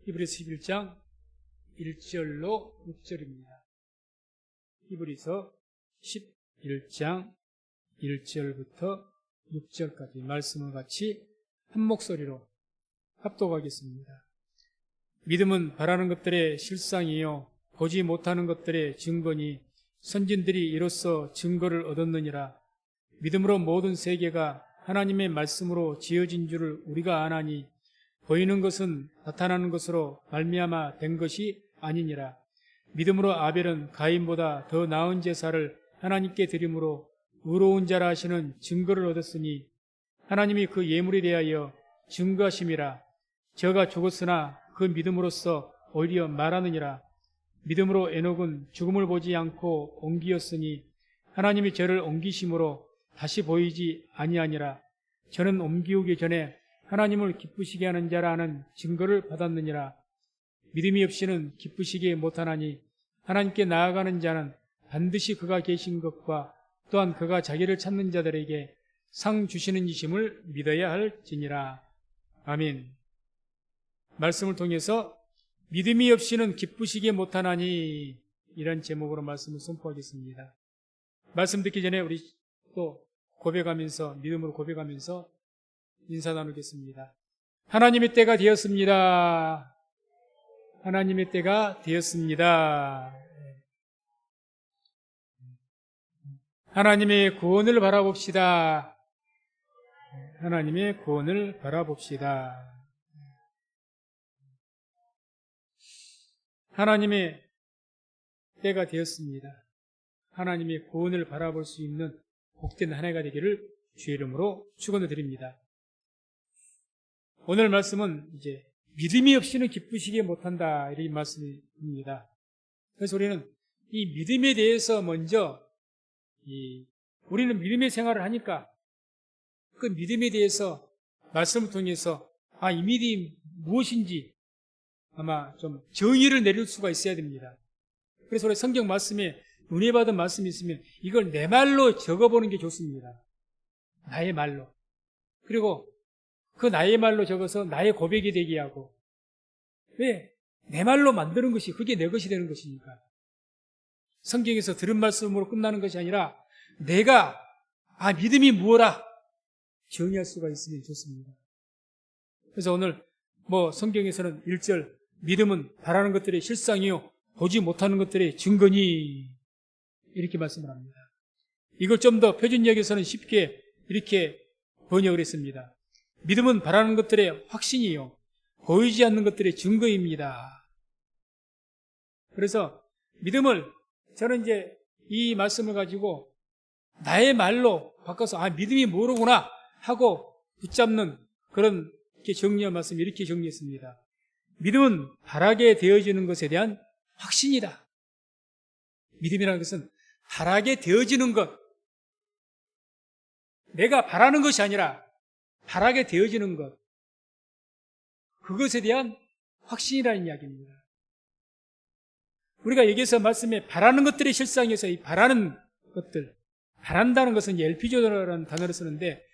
히브리서 11장 1절로 6절입니다. 히브리서 11장 1절부터 6절까지 말씀을 같이 한 목소리로 합독하겠습니다. 믿음은 바라는 것들의 실상이요 보지 못하는 것들의 증거니 선진들이 이로써 증거를 얻었느니라. 믿음으로 모든 세계가 하나님의 말씀으로 지어진 줄을 우리가 아나니 보이는 것은 나타나는 것으로 말미암아 된 것이 아니니라. 믿음으로 아벨은 가인보다 더 나은 제사를 하나님께 드림으로 의로운 자라 하시는 증거를 얻었으니 하나님이 그 예물에 대하여 증거하심이라. 저가 죽었으나 그 믿음으로써 오히려 말하느니라. 믿음으로 에녹은 죽음을 보지 않고 옮기었으니 하나님이 저를 옮기심으로 다시 보이지 아니하니라. 저는 옮기우기 전에 하나님을 기쁘시게 하는 자라는 증거를 받았느니라. 믿음이 없이는 기쁘시게 못하나니 하나님께 나아가는 자는 반드시 그가 계신 것과 또한 그가 자기를 찾는 자들에게 상 주시는 이심을 믿어야 할지니라. 아멘. 말씀을 통해서 믿음이 없이는 기쁘시게 못하나니 이런 제목으로 말씀을 선포하겠습니다. 말씀 듣기 전에 우리 또 고백하면서 믿음으로 고백하면서 인사 나누겠습니다. 하나님의 때가 되었습니다. 하나님의 때가 되었습니다. 하나님의 구원을 바라봅시다. 하나님의 구원을 바라봅시다. 하나님의 때가 되었습니다. 하나님의 구원을 바라볼 수 있는 복된 한 해가 되기를 주의 이름으로 축원을 드립니다. 오늘 말씀은 이제 믿음이 없이는 기쁘시게 못한다 이런 말씀입니다. 그래서 우리는 이 믿음에 대해서 먼저 우리는 믿음의 생활을 하니까 그 믿음에 대해서 말씀을 통해서 이 믿음이 무엇인지 아마 좀 정의를 내릴 수가 있어야 됩니다. 그래서 우리 성경 말씀에 은혜 받은 말씀이 있으면 이걸 내 말로 적어보는 게 좋습니다. 나의 말로. 그리고 그 나의 말로 적어서 나의 고백이 되게 하고. 왜? 내 말로 만드는 것이 그게 내 것이 되는 것이니까. 성경에서 들은 말씀으로 끝나는 것이 아니라 내가 믿음이 무엇라 정의할 수가 있으면 좋습니다. 그래서 오늘 성경에서는 1절 믿음은 바라는 것들의 실상이요 보지 못하는 것들의 증거니 이렇게 말씀을 합니다. 이걸 좀 더 표준역에서는 쉽게 이렇게 번역을 했습니다. 믿음은 바라는 것들의 확신이요 보이지 않는 것들의 증거입니다. 그래서 믿음을 저는 이제 이 말씀을 가지고 나의 말로 바꿔서 믿음이 뭐로구나 하고 붙잡는 그런 이렇게 정리한 말씀 이렇게 정리했습니다. 믿음은 바라게 되어지는 것에 대한 확신이다. 믿음이라는 것은 바라게 되어지는 것. 내가 바라는 것이 아니라 바라게 되어지는 것. 그것에 대한 확신이라는 이야기입니다. 우리가 여기서 말씀에 바라는 것들의 실상에서 이 바라는 것들, 바란다는 것은 엘피조라는 단어를 쓰는데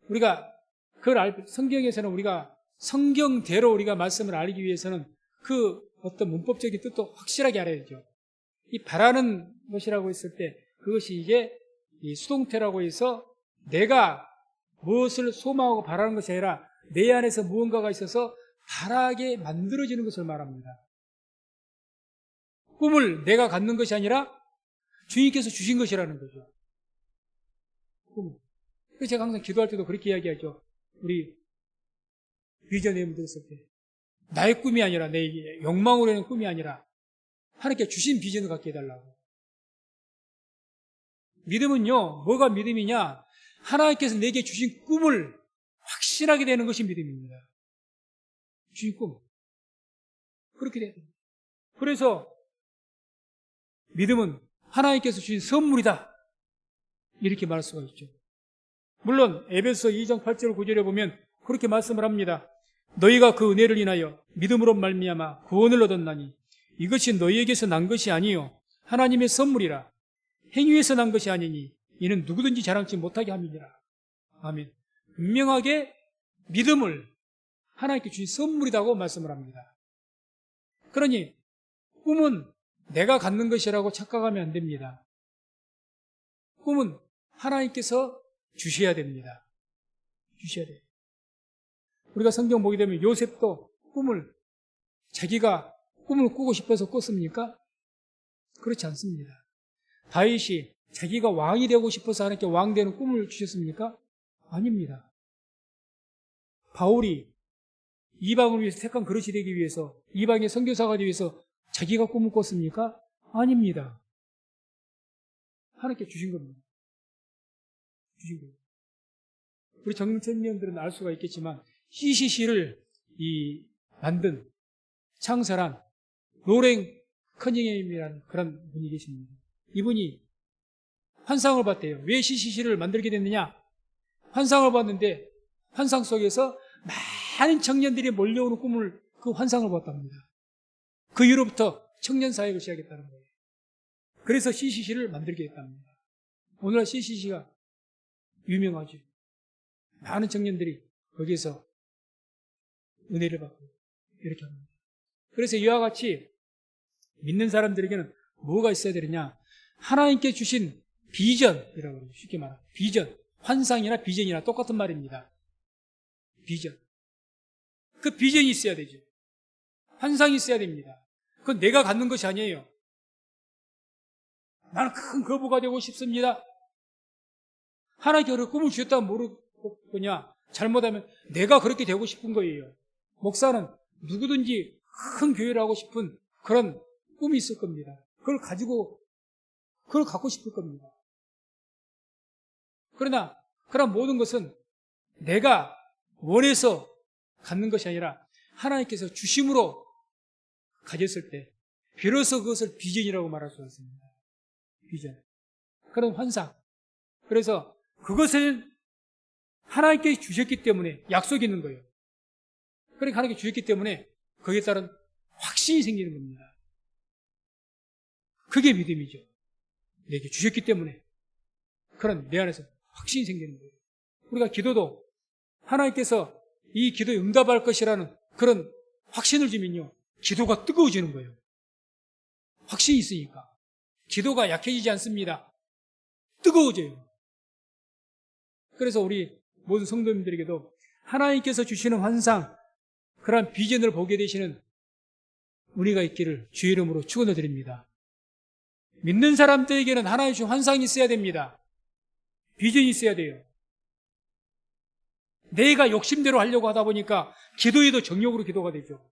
우리가 그걸 성경에서는 우리가 성경대로 우리가 말씀을 알기 위해서는 그 어떤 문법적인 뜻도 확실하게 알아야죠. 이 바라는 것이라고 했을 때 그것이 이게 이 수동태라고 해서 내가 무엇을 소망하고 바라는 것이 아니라 내 안에서 무언가가 있어서 바라게 만들어지는 것을 말합니다. 꿈을 내가 갖는 것이 아니라 주님께서 주신 것이라는 거죠. 꿈. 그래서 제가 항상 기도할 때도 그렇게 이야기하죠. 우리 비전 예물 드렸을 때 나의 꿈이 아니라 내 욕망으로 하는 꿈이 아니라 하나님께 주신 비전을 갖게 해달라고. 믿음은요 뭐가 믿음이냐 하나님께서 내게 주신 꿈을 확신하게 되는 것이 믿음입니다. 주신 꿈 그렇게 돼야 됩니다. 그래서 믿음은 하나님께서 주신 선물이다 이렇게 말할 수가 있죠. 물론 에베소 2장 8절 9절에 보면 그렇게 말씀을 합니다. 너희가 그 은혜를 인하여 믿음으로 말미암아 구원을 얻었나니 이것이 너희에게서 난 것이 아니요 하나님의 선물이라. 행위에서 난 것이 아니니 이는 누구든지 자랑치 못하게 함이니라. 아멘. 분명하게 믿음을 하나님께 주신 선물이라고 말씀을 합니다. 그러니 꿈은 내가 갖는 것이라고 착각하면 안 됩니다. 꿈은 하나님께서 주셔야 됩니다. 주셔야 돼요. 우리가 성경 보게 되면 요셉도 자기가 꿈을 꾸고 싶어서 꿨습니까? 그렇지 않습니다. 다윗이 자기가 왕이 되고 싶어서 하나님께 왕 되는 꿈을 주셨습니까? 아닙니다. 바울이 이방을 위해서 택한 그릇이 되기 위해서, 이방의 선교사가 되기 위해서 자기가 꿈을 꿨습니까? 아닙니다. 하나님께 주신 겁니다. 주신 거예요. 우리 청년들은 알 수가 있겠지만 CCC를 만든 창설한 노랭 커닝햄이라는 그런 분이 계십니다. 이분이 환상을 봤대요. 왜 CCC를 만들게 됐느냐? 환상을 봤는데 환상 속에서 많은 청년들이 몰려오는 꿈을, 그 환상을 봤답니다. 그 이후로부터 청년 사역을 시작했다는 거예요. 그래서 CCC를 만들게 됐답니다. 오늘날 CCC가 유명하죠. 많은 청년들이 거기에서 은혜를 받고 이렇게 합니다. 그래서 이와 같이 믿는 사람들에게는 뭐가 있어야 되느냐? 하나님께 주신 비전이라고 그러죠. 쉽게 말하면 비전, 환상이나 비전이나 똑같은 말입니다. 비전. 그 비전이 있어야 되죠. 환상이 있어야 됩니다. 그건 내가 갖는 것이 아니에요. 나는 큰 거부가 되고 싶습니다. 하나님께 그렇게 꿈을 주셨다면 모르겠냐? 잘못하면 내가 그렇게 되고 싶은 거예요. 목사는 누구든지 큰 교회를 하고 싶은 그런 꿈이 있을 겁니다. 그걸 갖고 싶을 겁니다. 그러나 그런 모든 것은 내가 원해서 갖는 것이 아니라 하나님께서 주심으로 가졌을 때 비로소 그것을 비전이라고 말할 수가 있습니다. 비전. 그런 환상. 그래서 그것을 하나님께 주셨기 때문에 약속이 있는 거예요. 그러니까 하나님께 주셨기 때문에 거기에 따른 확신이 생기는 겁니다. 그게 믿음이죠. 내게 주셨기 때문에 그런 내 안에서 확신이 생기는 거예요. 우리가 기도도 하나님께서 이 기도에 응답할 것이라는 그런 확신을 주면요, 기도가 뜨거워지는 거예요. 확신이 있으니까 기도가 약해지지 않습니다. 뜨거워져요. 그래서 우리 모든 성도님들에게도 하나님께서 주시는 환상, 그러한 비전을 보게 되시는 우리가 있기를 주의 이름으로 축원을 드립니다. 믿는 사람들에게는 하나님 주신 환상이 있어야 됩니다. 비전이 있어야 돼요. 내가 욕심대로 하려고 하다 보니까 기도에도 정욕으로 기도가 되죠.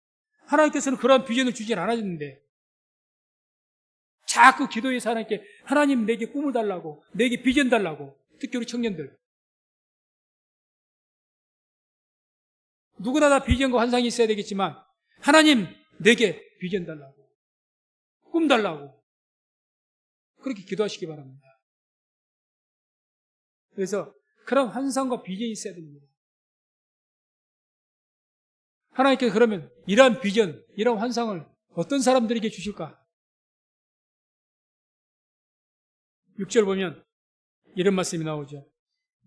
하나님께서는 그러한 비전을 주진 않았는데 자꾸 기도해서 하나님께 하나님 내게 꿈을 달라고, 내게 비전 달라고. 특히 우리 청년들, 누구나 다 비전과 환상이 있어야 되겠지만 하나님 내게 비전 달라고, 꿈 달라고 그렇게 기도하시기 바랍니다. 그래서 그런 환상과 비전이 있어야 됩니다. 하나님께서 그러면 이러한 비전, 이러한 환상을 어떤 사람들에게 주실까? 6절 보면 이런 말씀이 나오죠.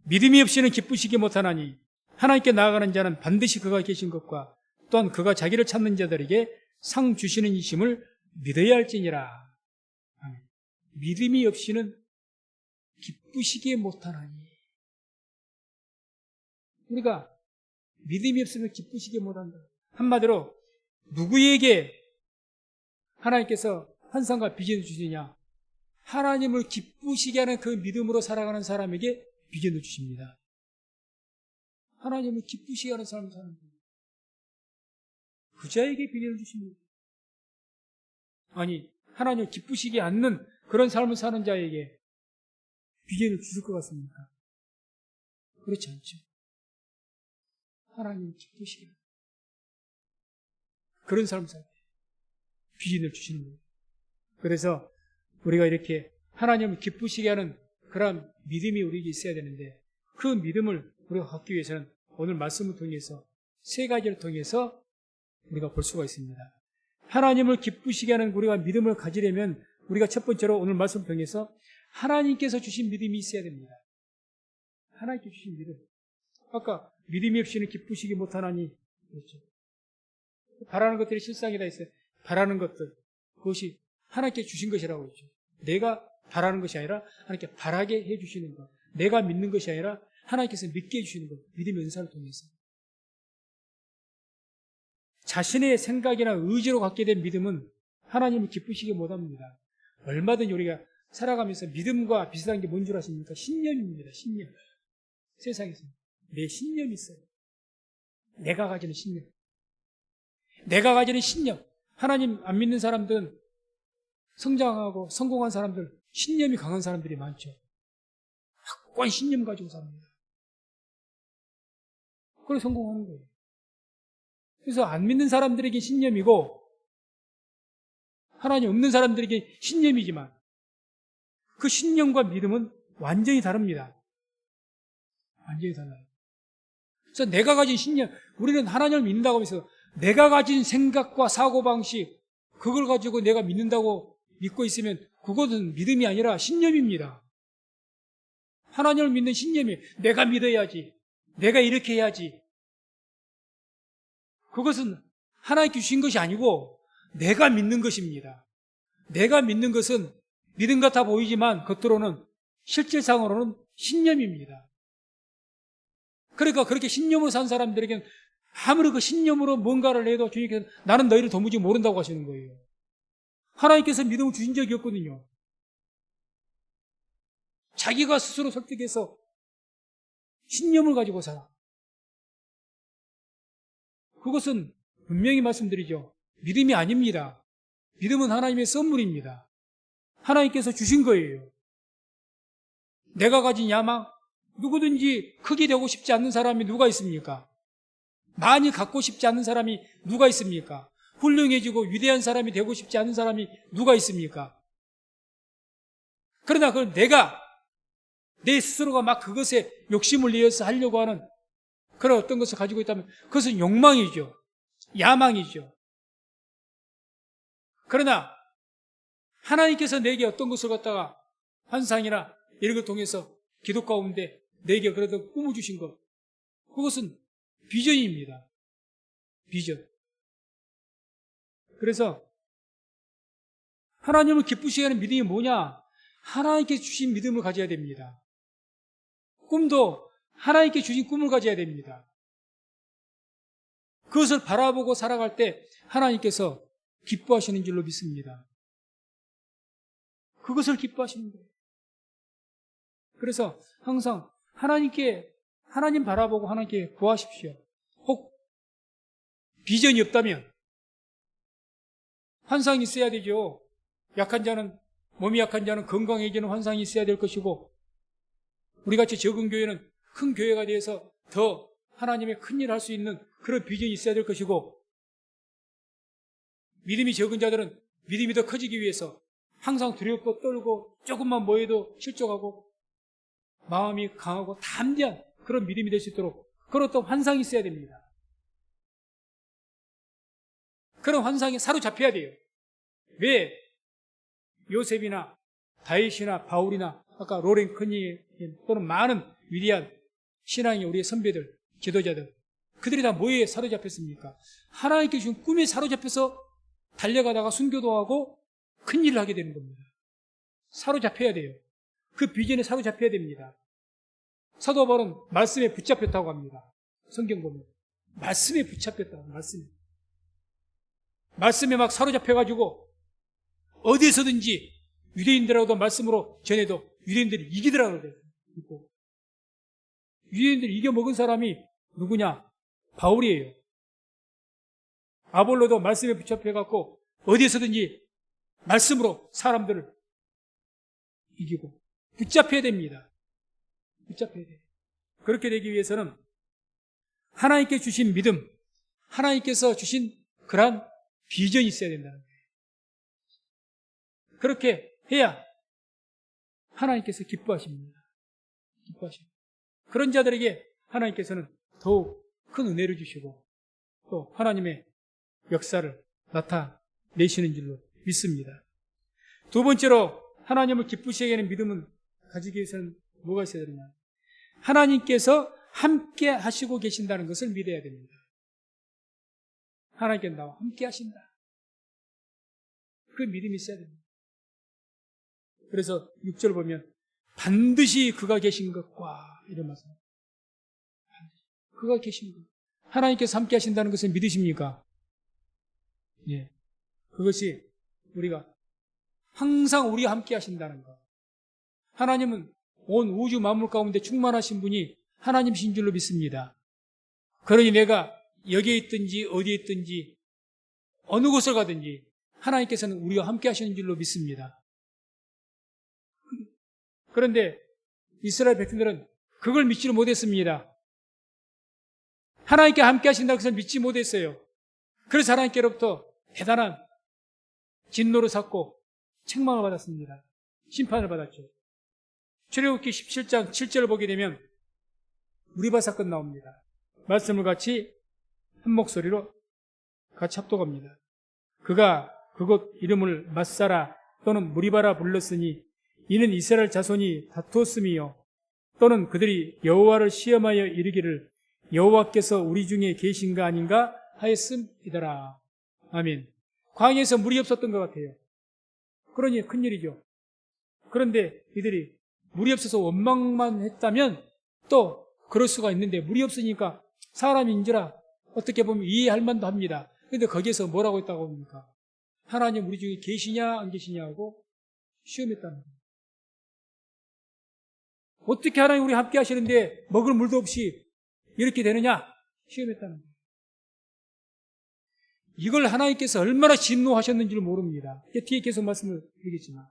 믿음이 없이는 기쁘시기 못하나니 하나님께 나아가는 자는 반드시 그가 계신 것과 또한 그가 자기를 찾는 자들에게 상 주시는 이심을 믿어야 할지니라. 믿음이 없이는 기쁘시기 못하나니. 우리가 믿음이 없으면 기쁘시기 못한다. 한마디로 누구에게 하나님께서 환상과 비전을 주시냐? 하나님을 기쁘시게 하는 그 믿음으로 살아가는 사람에게 비전을 주십니다. 하나님을 기쁘시게 하는 사람을 사는 거예요. 그 자에게 비전을 주십니다. 아니, 하나님을 기쁘시게 않는 그런 삶을 사는 자에게 비전을 주실 것 같습니까? 그렇지 않죠. 하나님을 기쁘시게 하는 그런 삶을 살 때 비전을 주시는 거예요. 그래서 우리가 이렇게 하나님을 기쁘시게 하는 그런 믿음이 우리에게 있어야 되는데, 그 믿음을 우리가 갖기 위해서는 오늘 말씀을 통해서 세 가지를 통해서 우리가 볼 수가 있습니다. 하나님을 기쁘시게 하는 우리가 믿음을 가지려면 우리가 첫 번째로 오늘 말씀을 통해서 하나님께서 주신 믿음이 있어야 됩니다. 하나님께 주신 믿음. 아까 믿음이 없이는 기쁘시기 못하나니, 그렇죠. 바라는 것들이 실상이 다 있어요. 바라는 것들, 그것이 하나님께 주신 것이라고 했죠. 내가 바라는 것이 아니라 하나님께 바라게 해주시는 것, 내가 믿는 것이 아니라 하나님께서 믿게 해주시는 것, 믿음의 은사를 통해서. 자신의 생각이나 의지로 갖게 된 믿음은 하나님을 기쁘시게 못합니다. 얼마든지 우리가 살아가면서 믿음과 비슷한 게 뭔 줄 아십니까? 신념입니다. 신념. 세상에서 내 신념이 있어요. 내가 가지는 신념. 내가 가지는 신념. 하나님 안 믿는 사람들은, 성장하고 성공한 사람들, 신념이 강한 사람들이 많죠. 확고한 신념 가지고 삽니다. 그래서 성공하는 거예요. 그래서 안 믿는 사람들에게 신념이고 하나님 없는 사람들에게 신념이지만 그 신념과 믿음은 완전히 다릅니다. 완전히 달라요. 그래서 내가 가진 신념, 우리는 하나님을 믿는다고 해서 내가 가진 생각과 사고방식, 그걸 가지고 내가 믿는다고 믿고 있으면 그것은 믿음이 아니라 신념입니다. 하나님을 믿는 신념이 내가 믿어야지, 내가 이렇게 해야지. 그것은 하나님께 주신 것이 아니고 내가 믿는 것입니다. 내가 믿는 것은 믿음 같아 보이지만 겉으로는, 실질상으로는 신념입니다. 그러니까 그렇게 신념으로 산 사람들에게는 아무리 그 신념으로 뭔가를 해도 주님께서 나는 너희를 도무지 모른다고 하시는 거예요. 하나님께서 믿음을 주신 적이 없거든요. 자기가 스스로 설득해서 신념을 가지고 살아. 그것은 분명히 말씀드리죠. 믿음이 아닙니다. 믿음은 하나님의 선물입니다. 하나님께서 주신 거예요. 내가 가진 야망, 누구든지 크게 되고 싶지 않는 사람이 누가 있습니까? 많이 갖고 싶지 않는 사람이 누가 있습니까? 훌륭해지고 위대한 사람이 되고 싶지 않은 사람이 누가 있습니까? 그러나 그걸 내 스스로가 막 그것에 욕심을 내어서 하려고 하는 그런 어떤 것을 가지고 있다면 그것은 욕망이죠. 야망이죠. 그러나 하나님께서 내게 어떤 것을 갖다가 환상이나 이런 걸 통해서 기도 가운데 내게 그래도 꿈을 주신 것, 그것은 비전입니다. 비전. 그래서 하나님을 기쁘시게 하는 믿음이 뭐냐? 하나님께 주신 믿음을 가져야 됩니다. 꿈도 하나님께 주신 꿈을 가져야 됩니다. 그것을 바라보고 살아갈 때 하나님께서 기뻐하시는 줄로 믿습니다. 그것을 기뻐하시는 거예요. 그래서 항상 하나님 바라보고 하나님께 구하십시오. 혹 비전이 없다면 환상이 있어야 되죠. 몸이 약한 자는 건강해지는 환상이 있어야 될 것이고, 우리같이 적은 교회는 큰 교회가 되어서 더 하나님의 큰 일을 할 수 있는 그런 비전이 있어야 될 것이고, 믿음이 적은 자들은 믿음이 더 커지기 위해서 항상 두렵고 떨고 조금만 뭐해도 실족하고 마음이 강하고 담대한 그런 믿음이 될 수 있도록 그런 어떤 환상이 있어야 됩니다. 그런 환상에 사로잡혀야 돼요. 왜 요셉이나 다윗이나 바울이나 아까 로렌 커니 또는 많은 위대한 신앙의 우리의 선배들, 지도자들, 그들이 다 뭐에 사로잡혔습니까? 하나님께 주신 꿈에 사로잡혀서 달려가다가 순교도 하고 큰일을 하게 되는 겁니다. 사로잡혀야 돼요. 그 비전에 사로잡혀야 됩니다. 사도 바울은 말씀에 붙잡혔다고 합니다. 성경 보면 말씀에 붙잡혔다고, 말씀에 막 사로잡혀가지고 어디에서든지 유대인들하고도 말씀으로 전해도 유대인들이 이기더라고요. 유대인들이 이겨먹은 사람이 누구냐? 바울이에요. 아볼로도 말씀에 붙잡혀갖고 어디에서든지 말씀으로 사람들을 이기고 붙잡혀야 됩니다. 붙잡혀야 돼요. 그렇게 되기 위해서는 하나님께 주신 믿음, 하나님께서 주신 그러한 비전이 있어야 된다는 거예요. 그렇게 해야 하나님께서 기뻐하십니다. 기뻐하십니다. 그런 자들에게 하나님께서는 더욱 큰 은혜를 주시고 또 하나님의 역사를 나타내시는 줄로 믿습니다. 두 번째로 하나님을 기쁘시게 하는 믿음은 가지기 위해서는 뭐가 있어야 되느냐? 하나님께서 함께 하시고 계신다는 것을 믿어야 됩니다. 하나님께서 나와 함께 하신다. 그 믿음이 있어야 됩니다. 그래서 6절 보면 반드시 그가 계신 것과 이런 말씀. 그가 계신 것. 하나님께서 함께 하신다는 것을 믿으십니까? 예. 그것이 우리가 항상 우리와 함께 하신다는 것. 하나님은 온 우주 만물 가운데 충만하신 분이 하나님이신 줄로 믿습니다. 그러니 내가 여기에 있든지 어디에 있든지 어느 곳을 가든지 하나님께서는 우리와 함께 하시는 줄로 믿습니다. 그런데 이스라엘 백성들은 그걸 믿지를 못했습니다. 하나님께 함께 하신다는 것을 믿지 못했어요. 그래서 하나님께로부터 대단한 진노를 샀고 책망을 받았습니다. 심판을 받았죠. 출애굽기 17장 7절을 보게 되면 무리바 사건 나옵니다. 말씀을 같이 한 목소리로 같이 합독합니다. 그가 그곳 이름을 맛사라 또는 무리바라 불렀으니 이는 이스라엘 자손이 다투었음이요 또는 그들이 여호와를 시험하여 이르기를 여호와께서 우리 중에 계신가 아닌가 하였음이더라. 아멘. 광야에서 물이 없었던 것 같아요. 그러니 큰일이죠. 그런데 이들이 물이 없어서 원망만 했다면 또 그럴 수가 있는데 물이 없으니까 사람인지라 어떻게 보면 이해할 만도 합니다. 그런데 거기에서 뭐라고 했다고 합니까? 하나님 우리 중에 계시냐 안 계시냐 하고 시험했다는 거예요. 어떻게 하나님 우리 함께 하시는데 먹을 물도 없이 이렇게 되느냐? 시험했다는 거예요. 이걸 하나님께서 얼마나 진노하셨는지를 모릅니다. 뒤에 계속 말씀을 드리겠지만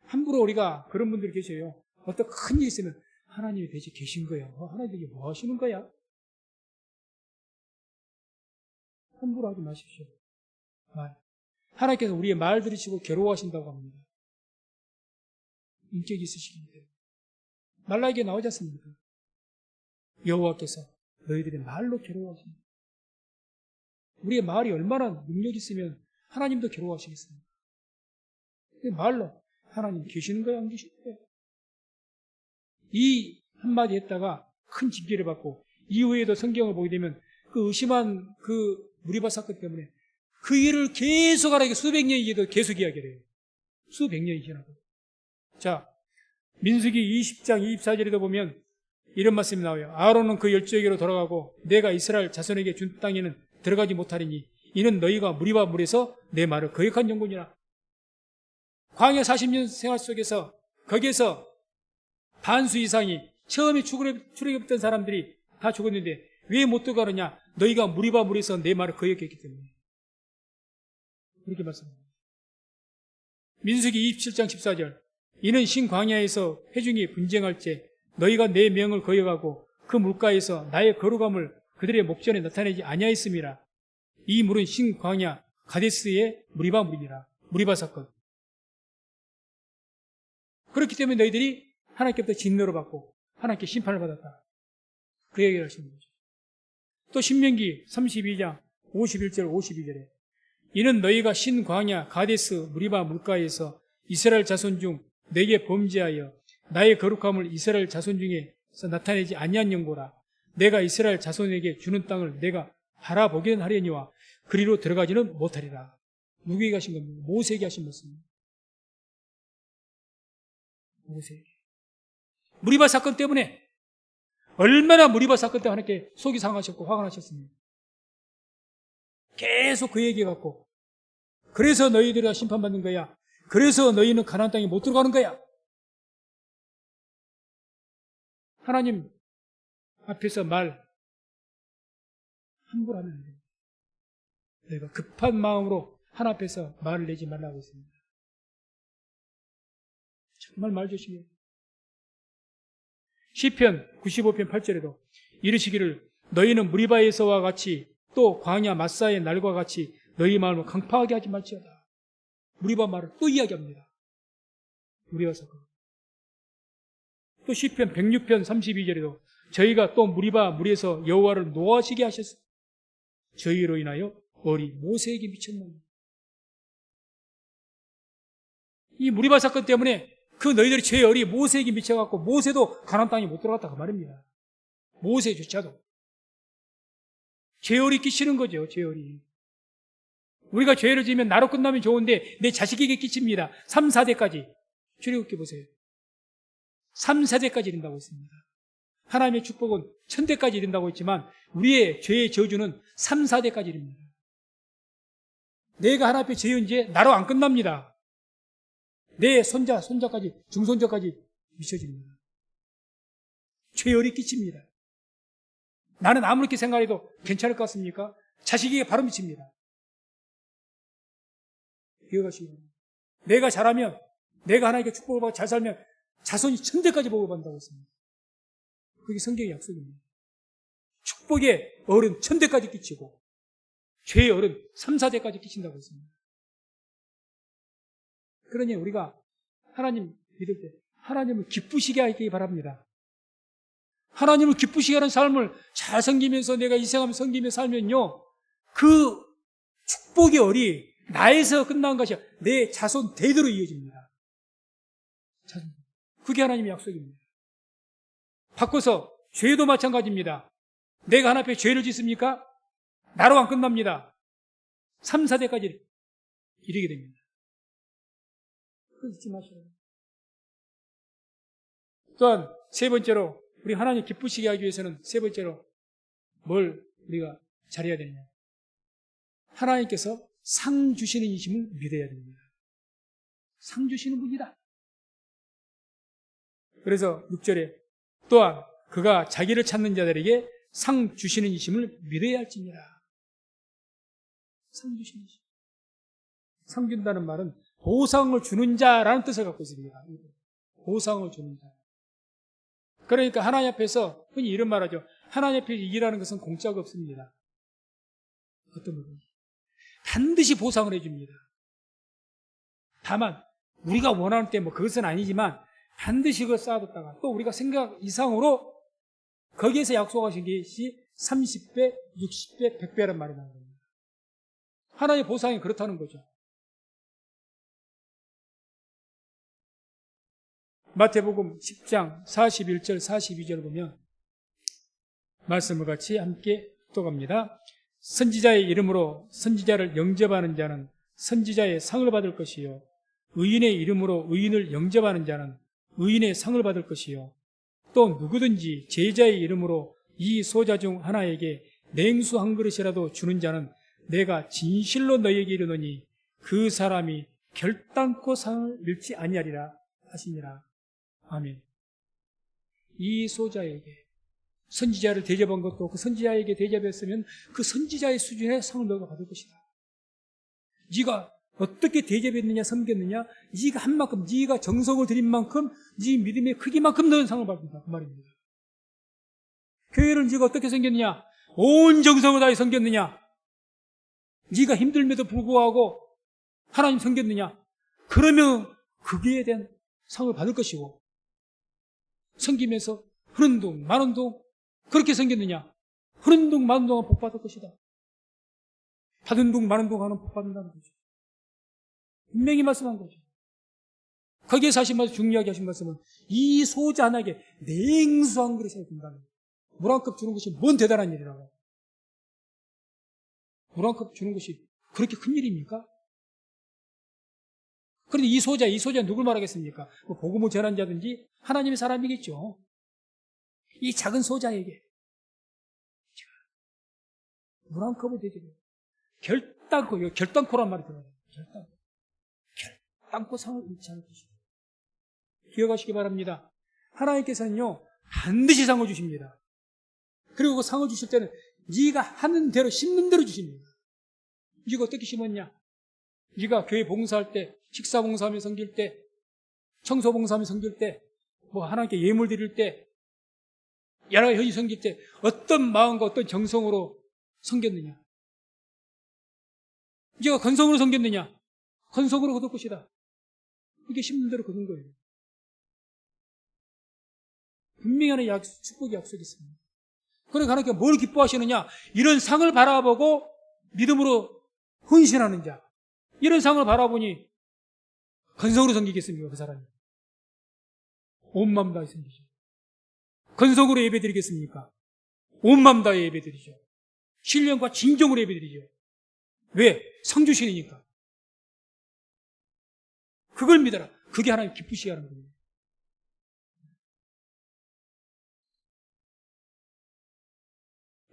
함부로 우리가 그런 분들이 계셔요. 어떤 큰 일이 있으면 하나님이 대체 계신 거야. 하나님이 뭐 하시는 거야? 함부로 하지 마십시오. 하나님께서 우리의 말 들으시고 괴로워하신다고 합니다. 인격이 있으시기 때문에. 말라기에 나오지 않습니까? 여호와께서 너희들의 말로 괴로워하십니다. 우리의 말이 얼마나 능력이 있으면 하나님도 괴로워하시겠습니까? 말로 하나님 계시는 거야 안 계시는 거야? 이 한마디 했다가 큰 징계를 받고 이후에도 성경을 보게 되면 그 의심한 그 무리바 사건 때문에 그 일을 계속 하라고 수백 년이기도 계속 이야기를 해요. 수백 년이 지나고. 자, 민수기 20장 24절에도 보면 이런 말씀이 나와요. 아론은 그 열조에게로 돌아가고 내가 이스라엘 자손에게 준 땅에는 들어가지 못하리니 이는 너희가 무리바 물에서 내 말을 거역한 영혼이라. 광야 40년 생활 속에서 거기에서 반수 이상이 처음에 출애굽했던 사람들이 다 죽었는데 왜 못 들어가느냐? 너희가 무리바 물에서 내 말을 거역했기 때문에. 그렇게 말씀합니다. 민수기 27장 14절 이는 신광야에서 회중이 분쟁할 때 너희가 내 명을 거역하고 그 물가에서 나의 거룩함을 그들의 목전에 나타내지 아니하였음이라. 이 물은 신광야 가데스의 무리바 물이니라. 무리바 사건. 그렇기 때문에 너희들이 하나님께부터 진노를 받고 하나님께 심판을 받았다. 그 얘기를 하시는 거죠. 또 신명기 32장 51절 52절에 이는 너희가 신광야 가데스 무리바 물가에서 이스라엘 자손 중 내게 범죄하여 나의 거룩함을 이스라엘 자손 중에서 나타내지 아니한 영고라. 내가 이스라엘 자손에게 주는 땅을 내가 바라보기는 하려니와 그리로 들어가지는 못하리라. 누구에게 하신 겁니까? 모세에게 하신 말씀입니다. 모세에게. 무리바 사건 때문에 얼마나 무리바 사건 때문에 하나님께 속이 상하셨고 화가 나셨습니까? 계속 그 얘기 갖고 그래서 너희들이 심판받는 거야. 그래서 너희는 가나안 땅에 못 들어가는 거야. 하나님 앞에서 말 함부로 하면 안 됩니다. 내가 급한 마음으로 하나님 앞에서 말을 내지 말라고 했습니다. 정말 말 조심해요. 시편 95편 8절에도 이르시기를 너희는 무리바에서와 같이 또 광야 마사의 날과 같이 너희 마음을 강팍하게 하지 말지어다. 무리바 말을 또 이야기합니다. 무리바 사건. 또 시편 106편 32절에도 저희가 또 무리바 물에서 여호와를 노하시게 하셨어. 저희로 인하여 어리 모세에게 미쳤나니. 이 무리바 사건 때문에 그 너희들이 죄 어리 모세에게 미쳐갖고 모세도 가나안 땅에 못 들어갔다 그 말입니다. 모세조차도 죄 어리 끼치는 거죠. 죄 어리. 우리가 죄를 지으면 나로 끝나면 좋은데 내 자식에게 끼칩니다. 3, 4대까지. 출애굽기 보세요. 3, 4대까지 이른다고 했습니다. 하나님의 축복은 1000대까지 이른다고 했지만 우리의 죄의 저주는 3, 4대까지 이릅니다. 내가 하나님 앞에 지은 죄 나로 안 끝납니다. 내 손자까지, 중손자까지 미쳐집니다. 죄열이 끼칩니다. 나는 아무렇게 생각해도 괜찮을 것 같습니까? 자식에게 바로 미칩니다. 기억하시기 바랍니다. 내가 잘하면, 내가 하나님께 축복을 받고 잘 살면 자손이 1000대까지 복을 받는다고 했습니다. 그게 성경의 약속입니다. 축복의 어른 1000대까지 끼치고 죄의 어른 3, 4대까지 끼친다고 했습니다. 그러니 우리가 하나님 믿을 때 하나님을 기쁘시게 하기 바랍니다. 하나님을 기쁘시게 하는 삶을 잘 섬기면서 내가 이 생활을 섬기며 살면요, 그 축복의 얼이 나에서 끝난 것이 내 자손 대대로 이어집니다. 그게 하나님의 약속입니다. 바꿔서 죄도 마찬가지입니다. 내가 하나님 앞에 죄를 짓습니까? 나로 안 끝납니다. 3, 4대까지 이르게 됩니다. 그거 잊지 마시라고. 또한 세 번째로 우리 하나님 기쁘시게 하기 위해서는 세 번째로 뭘 우리가 잘해야 되느냐? 하나님께서 상 주시는 이심을 믿어야 됩니다. 상 주시는 분이다. 그래서 6절에 또한 그가 자기를 찾는 자들에게 상 주시는 이심을 믿어야 할지니라. 상 주시는 이심. 상 준다는 말은 보상을 주는 자라는 뜻을 갖고 있습니다. 보상을 주는 자. 그러니까 하나님 앞에서 흔히 이런 말 하죠. 하나님 앞에 일하는 것은 공짜가 없습니다. 어떤 부분? 반드시 보상을 해줍니다. 다만 우리가 원하는 때 뭐 그것은 아니지만 반드시 그걸 쌓아뒀다가 또 우리가 생각 이상으로 거기에서 약속하신 것이 30배, 60배, 100배란 말이 나옵니다. 하나님의 보상이 그렇다는 거죠. 마태복음 10장 41절 42절 보면 말씀을 같이 함께 또 갑니다. 선지자의 이름으로 선지자를 영접하는 자는 선지자의 상을 받을 것이요 의인의 이름으로 의인을 영접하는 자는 의인의 상을 받을 것이요 또 누구든지 제자의 이름으로 이 소자 중 하나에게 냉수 한 그릇이라도 주는 자는 내가 진실로 너희에게 이르노니 그 사람이 결단코 상을 잃지 아니하리라 하시니라. 아멘. 이 소자에게 선지자를 대접한 것도 그 선지자에게 대접했으면 그 선지자의 수준의 상을 너가 받을 것이다. 네가 어떻게 대접했느냐 섬겼느냐 네가 한 만큼 네가 정성을 들인 만큼 네 믿음의 크기만큼 너는 상을 받는다 그 말입니다. 교회를 네가 어떻게 섬겼느냐 온 정성을 다해 섬겼느냐 네가 힘들면도 불구하고 하나님 섬겼느냐 그러면 그에 대한 상을 받을 것이고 섬기면서 흐른 동 마른 동 그렇게 섬겼느냐 흐른 동 마른 동은 복 받을 것이다. 받은 동 마른 동 하는 복 받는다는 거죠. 분명히 말씀한 거죠. 거기에서 하신 말씀, 중요하게 하신 말씀은 이 소자 하나에게 냉수 한 그릇을 준다는 거예요. 물 한 컵 주는 것이 뭔 대단한 일이라고. 물 한 컵 주는 것이 그렇게 큰 일입니까? 그런데 이 소자 누굴 말하겠습니까? 뭐 복음을 전한 자든지 하나님의 사람이겠죠. 이 작은 소자에게 물 한 컵을 대주고 결단코란 말이 들어요. 결단코 상을 잃지 않을 것이다. 기억하시기 바랍니다. 하나님께서는요 반드시 상을 주십니다. 그리고 그 상을 주실 때는 네가 하는 대로 심는 대로 주십니다. 네가 어떻게 심었냐? 네가 교회 봉사할 때, 식사 봉사하며 섬길 때, 청소 봉사하며 섬길 때, 뭐 하나님께 예물 드릴 때, 여러 가지 현지 섬길 때 어떤 마음과 어떤 정성으로 섬겼느냐? 네가 건성으로 섬겼느냐? 건성으로 거둘 것이다. 이게 심는 대로 거둔 거예요. 분명히 하는 축복의 약속이 있습니다. 그러니까 하나님께 뭘 기뻐하시느냐? 이런 상을 바라보고 믿음으로 헌신하는 자. 이런 상을 바라보니 건성으로 섬기겠습니까? 그 사람이. 온 마음 다해 섬기죠. 건성으로 예배드리겠습니까? 온 마음 다해 예배드리죠. 신령과 진정으로 예배드리죠. 왜? 상 주시니까. 그걸 믿어라. 그게 하나님 기쁘시게 하는 거예요.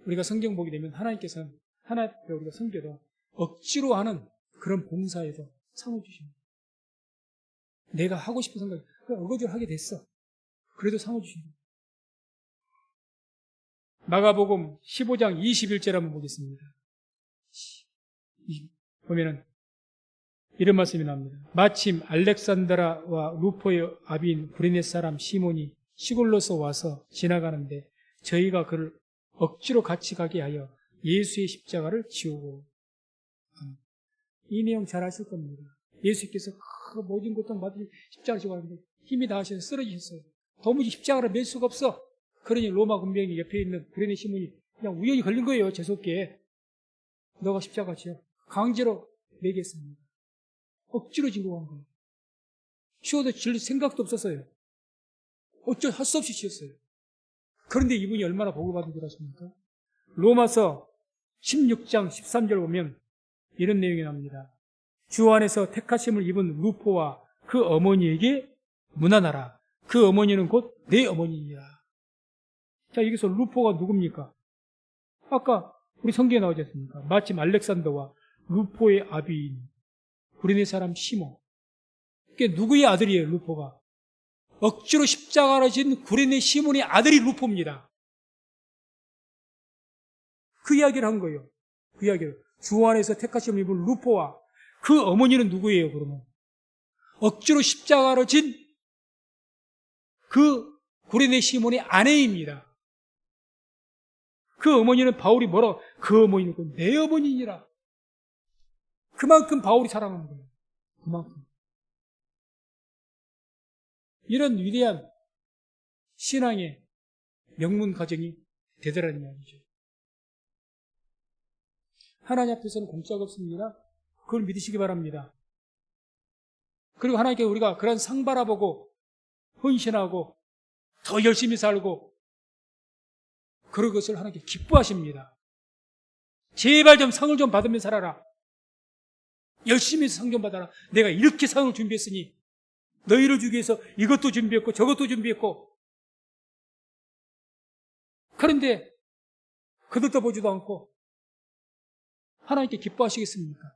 우리가 성경 보게 되면 하나님께서는 하나님 앞에 우리가 섬겨도 억지로 하는 그런 봉사에서 상을 주십니다. 내가 하고 싶은 생각, 어거지로 하게 됐어. 그래도 상을 주십니다. 마가복음 15장 21절 한번 보겠습니다. 보면은 이런 말씀이 나옵니다. 마침 알렉산드라와 루포의 아비인 구레네 사람 시몬이 시골로서 와서 지나가는데 저희가 그를 억지로 같이 가게 하여 예수의 십자가를 지우고, 이 내용 잘 아실 겁니다. 예수께서 그 모든 고통 받으시 십자가를 지고 하는데 힘이 다하셔서 쓰러지셨어요. 도무지 십자가를 맬 수가 없어. 그러니 로마 군병이 옆에 있는 구레네 시몬이 그냥 우연히 걸린 거예요. 재수없게. 너가 십자가 지어. 강제로 매겠습니다. 억지로 지고 간 거예요. 쉬어도 질 생각도 없었어요. 어쩔 할 수 없이 지었어요. 그런데 이분이 얼마나 복을 받은 줄 아십니까? 로마서 16장 13절 보면 이런 내용이 나옵니다. 주 안에서 택하심을 입은 루포와 그 어머니에게 문안하라. 그 어머니는 곧 내 어머니이라. 자, 여기서 루포가 누굽니까? 아까 우리 성경에 나오지 않습니까? 마침 알렉산더와 루포의 아비인 구레네 사람 시몬. 그게 누구의 아들이에요, 루포가? 억지로 십자가로 진 구레네 시몬의 아들이 루포입니다. 그 이야기를 한 거예요. 그 이야기를. 주 안에서 택하심을 입은 루포와 그 어머니는 누구예요, 그러면? 억지로 십자가로 진 그 구레네 시몬의 아내입니다. 그 어머니는 바울이 뭐라고? 그 어머니는 내 어머니니라. 그만큼 바울이 사랑하는 거예요. 그만큼. 이런 위대한 신앙의 명문 가정이 되더라는 이야기죠. 하나님 앞에서는 공짜가 없습니다. 그걸 믿으시기 바랍니다. 그리고 하나님께 우리가 그런 상 바라보고 헌신하고 더 열심히 살고 그런 것을 하나님께 기뻐하십니다. 제발 좀 상을 좀 받으면 살아라. 열심히 해서 상 좀 받아라. 내가 이렇게 상을 준비했으니 너희를 주기 위해서 이것도 준비했고 저것도 준비했고. 그런데 거들떠 보지도 않고 하나님께 기뻐하시겠습니까?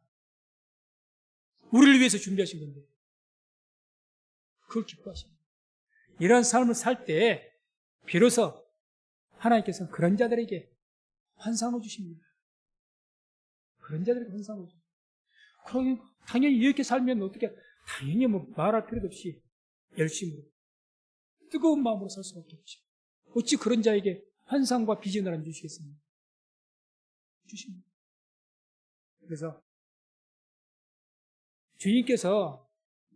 우리를 위해서 준비하신 건데 그걸 기뻐하십니다. 이러한 삶을 살 때 비로소 하나님께서는 그런 자들에게 환상을 주십니다. 그런 자들에게 환상을 주십니다. 그러면 당연히 이렇게 살면 어떻게, 당연히 뭐 말할 필요도 없이 열심으로 뜨거운 마음으로 살 수밖에 없죠. 어찌 그런 자에게 환상과 비전을 안 주시겠습니까? 주십니다. 그래서 주님께서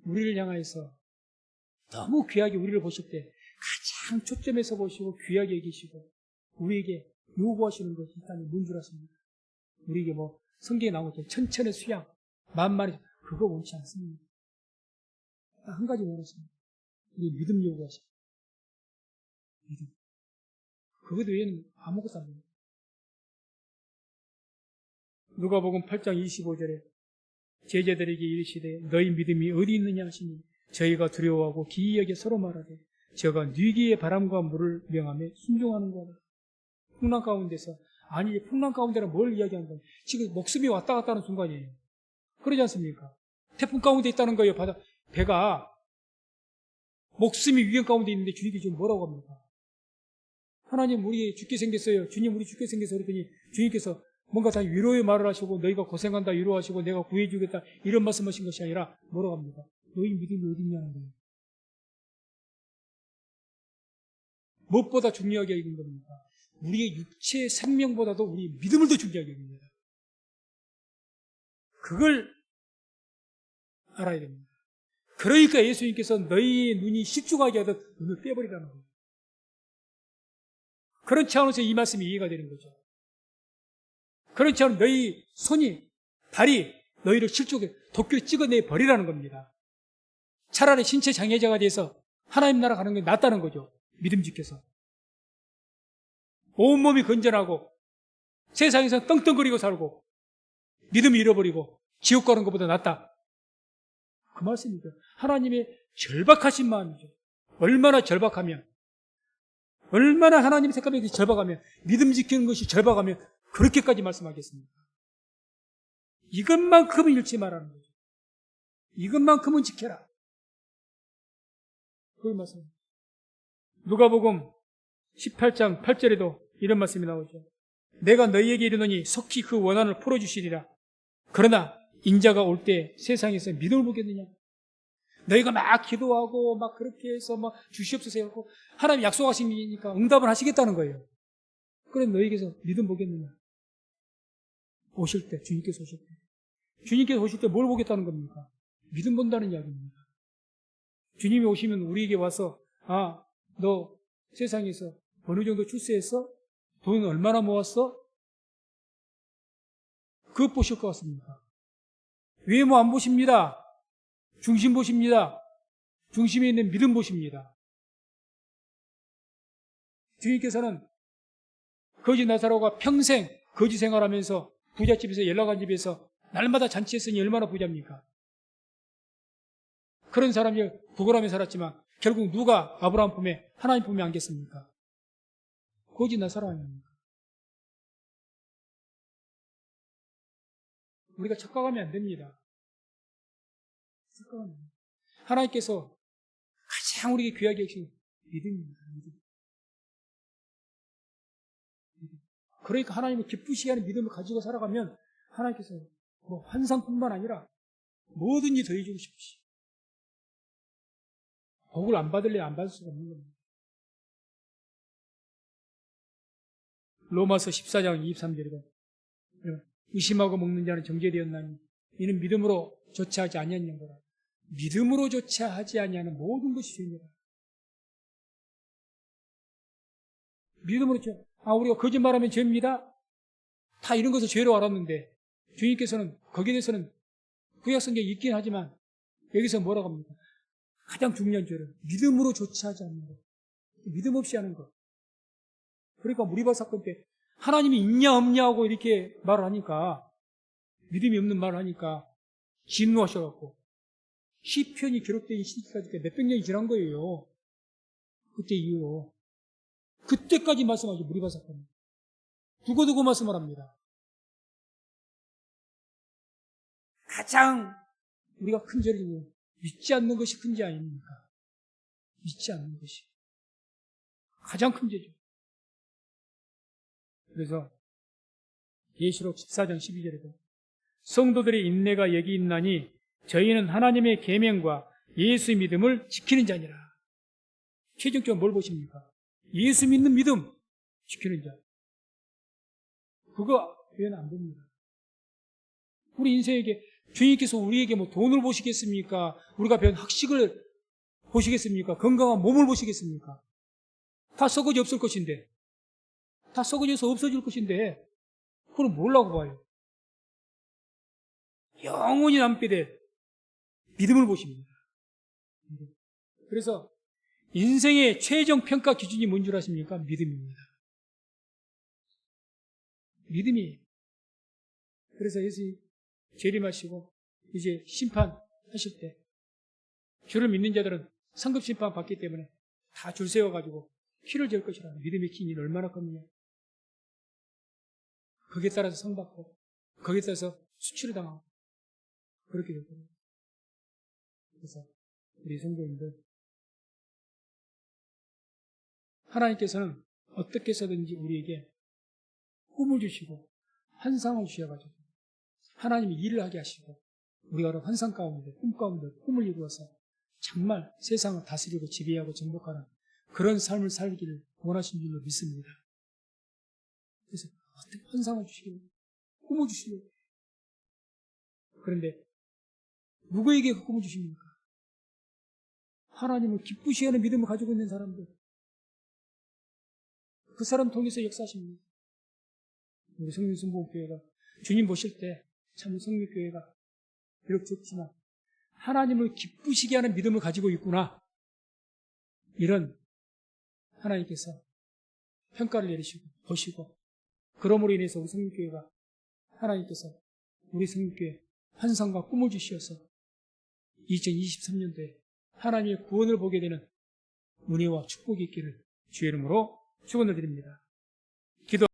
우리를 향하여서 너무 귀하게 우리를 보실 때 가장 초점에서 보시고 귀하게 여기시고 우리에게 요구하시는 것이 일단 뭔 줄 아십니까? 우리에게 뭐 성경에 나온 것처럼 천천의 수양, 만만의, 그거 원치 않습니다. 한 가지 원하십니다. 우리 믿음 요구하십니다. 믿음. 그것 외에는 아무것도 안 됩니다. 누가복음 8장 25절에 제자들에게 이르시되 너희 믿음이 어디 있느냐 하시니 저희가 두려워하고 기이 여겨 서로 말하되 저가 뉘기의 바람과 물을 명하며 순종하는 거다. 풍랑 가운데서, 아니 풍랑 가운데는 뭘 이야기하는 거예요? 지금 목숨이 왔다 갔다 하는 순간이에요. 그러지 않습니까? 태풍 가운데 있다는 거예요. 배가 목숨이 위험 가운데 있는데 주님이 지금 뭐라고 합니까? 하나님 우리 죽게 생겼어요. 주님 우리 죽게 생겼어요. 그랬더니 주님께서 뭔가 다 위로의 말을 하시고 너희가 고생한다 위로하시고 내가 구해주겠다 이런 말씀하신 것이 아니라 뭐라고 합니까? 너희 믿음이 어디 있냐는 거예요. 무엇보다 중요하게 여긴 겁니까? 우리의 육체의 생명보다도 우리 믿음을 더 중요하게 여깁니다. 그걸 알아야 됩니다. 그러니까 예수님께서 너희의 눈이 시쭉하게 하듯 눈을 떼버리라는 거예요. 그런 차원에서 이 말씀이 이해가 되는 거죠. 그런 차원에서 너희 손이, 발이 너희를 실족에 도끼로 찍어내 버리라는 겁니다. 차라리 신체 장애자가 돼서 하나님 나라 가는 게 낫다는 거죠. 믿음직해서. 온몸이 건전하고 세상에서 떵떵거리고 살고 믿음을 잃어버리고 지옥 가는 것보다 낫다. 그 말씀이죠. 하나님의 절박하신 마음이죠. 얼마나 절박하면, 얼마나 하나님의 색감이 절박하면, 믿음 지키는 것이 절박하면 그렇게까지 말씀하겠습니까? 이것만큼은 잃지 말라는 거죠. 이것만큼은 지켜라. 그걸 말씀합니다. 누가복음 18장 8절에도 이런 말씀이 나오죠. 내가 너희에게 이르노니 속히 그 원한을 풀어주시리라. 그러나 인자가 올 때 세상에서 믿음을 보겠느냐? 너희가 막 기도하고 막 그렇게 해서 막 주시옵소서 하고 하나님 약속하시니까 응답을 하시겠다는 거예요. 그래 너희에게서 믿음 보겠느냐? 오실 때, 주님께서 오실 때. 주님께서 오실 때 뭘 보겠다는 겁니까? 믿음 본다는 이야기입니다. 주님이 오시면 우리에게 와서 너 세상에서 어느 정도 출세했어? 돈 얼마나 모았어? 그것 보실 것 같습니까? 외모 안 보십니다. 중심 보십니다. 중심에 있는 믿음 보십니다. 주님께서는 거지 나사로가 평생 거지 생활하면서 부잣집에서 연락한 집에서 날마다 잔치했으니 얼마나 부자입니까? 그런 사람이 부걸하며 살았지만 결국 누가 아브라함 품에 하나님 품에 안겠습니까? 거지 나사로 아닙니까? 우리가 착각하면 안 됩니다. 착각하면. 하나님께서 가장 우리에게 귀하게 여기신 믿음입니다. 믿음. 그러니까 하나님을 기쁘시게 하는 믿음을 가지고 살아가면 하나님께서 뭐 환상뿐만 아니라 뭐든지 더해주고 싶으시. 복을 안 받을래 안 받을 수가 없는 겁니다. 로마서 14장 23절에 의심하고 먹는 자는 정죄되었나니 이는 믿음으로 조차하지 아니하는 거라. 믿음으로 조차하지 아니하는 모든 것이 죄입니다. 믿음으로 우리가 거짓말하면 죄입니다. 다 이런 것을 죄로 알았는데 주님께서는 거기에 대해서는 구약성경에 있긴 하지만 여기서 뭐라고 합니까? 가장 중요한 죄를 믿음으로 조차하지 않는 것. 믿음 없이 하는 것. 그러니까 무리바 사건 때 하나님이 있냐 없냐 하고 이렇게 말을 하니까 믿음이 없는 말을 하니까 진노하셔갖고 시편이 기록된 시기까지 몇백 년이 지난 거예요. 그때 이후로. 그때까지 말씀하죠. 무리바 사건. 두고두고 말씀을 합니다. 가장 우리가 큰 죄를 믿지 않는 것이 큰 죄 아닙니까? 믿지 않는 것이 가장 큰 죄죠. 그래서 예시록 14장 12절에도 성도들의 인내가 여기 있나니 저희는 하나님의 계명과 예수 믿음을 지키는 자니라. 최종적으로 뭘 보십니까? 예수 믿는 믿음 지키는 자. 그거 외에는 안 봅니다. 우리 인생에게 주님께서 우리에게 뭐 돈을 보시겠습니까? 우리가 배운 학식을 보시겠습니까? 건강한 몸을 보시겠습니까? 다 썩어져 없을 것인데, 다 썩어져서 없어질 것인데, 그걸 뭐라고 봐요? 영원히 남게 될 믿음을 보십니다. 그래서 인생의 최종 평가 기준이 뭔 줄 아십니까? 믿음입니다. 믿음이에요. 그래서 예수님 재림하시고 이제 심판하실 때 주를 믿는 자들은 상급 심판 받기 때문에 다 줄 세워가지고 키를 잴 것이라. 믿음의 키는 얼마나 컸느냐. 거기에 따라서 상 받고 거기에 따라서 수치를 당하고 그렇게 됐거든요. 그래서 우리 성도님들 하나님께서는 어떻게 해서든지 우리에게 꿈을 주시고 환상을 주셔가지고 하나님이 일을 하게 하시고 우리가 그런 환상 가운데 꿈 가운데 꿈을 이루어서 정말 세상을 다스리고 지배하고 정복하는 그런 삶을 살기를 원하신 줄로 믿습니다. 그래서 어떻게 환상을 주시고 꿈을 주시고 그런데 누구에게 그 꿈을 주십니까? 하나님을 기쁘시게 하는 믿음을 가지고 있는 사람들 그 사람 통해서 역사하십니다. 우리 성민순복교회가 주님 보실 때 참 성민교회가 비록 적지만 하나님을 기쁘시게 하는 믿음을 가지고 있구나. 이런 하나님께서 평가를 내리시고 보시고 그러므로 인해서 우리 성민교회가 하나님께서 우리 성교회 환상과 꿈을 주시어서 2023년도에 하나님의 구원을 보게 되는 은혜와 축복이 있기를 주의 이름으로 축원을 드립니다.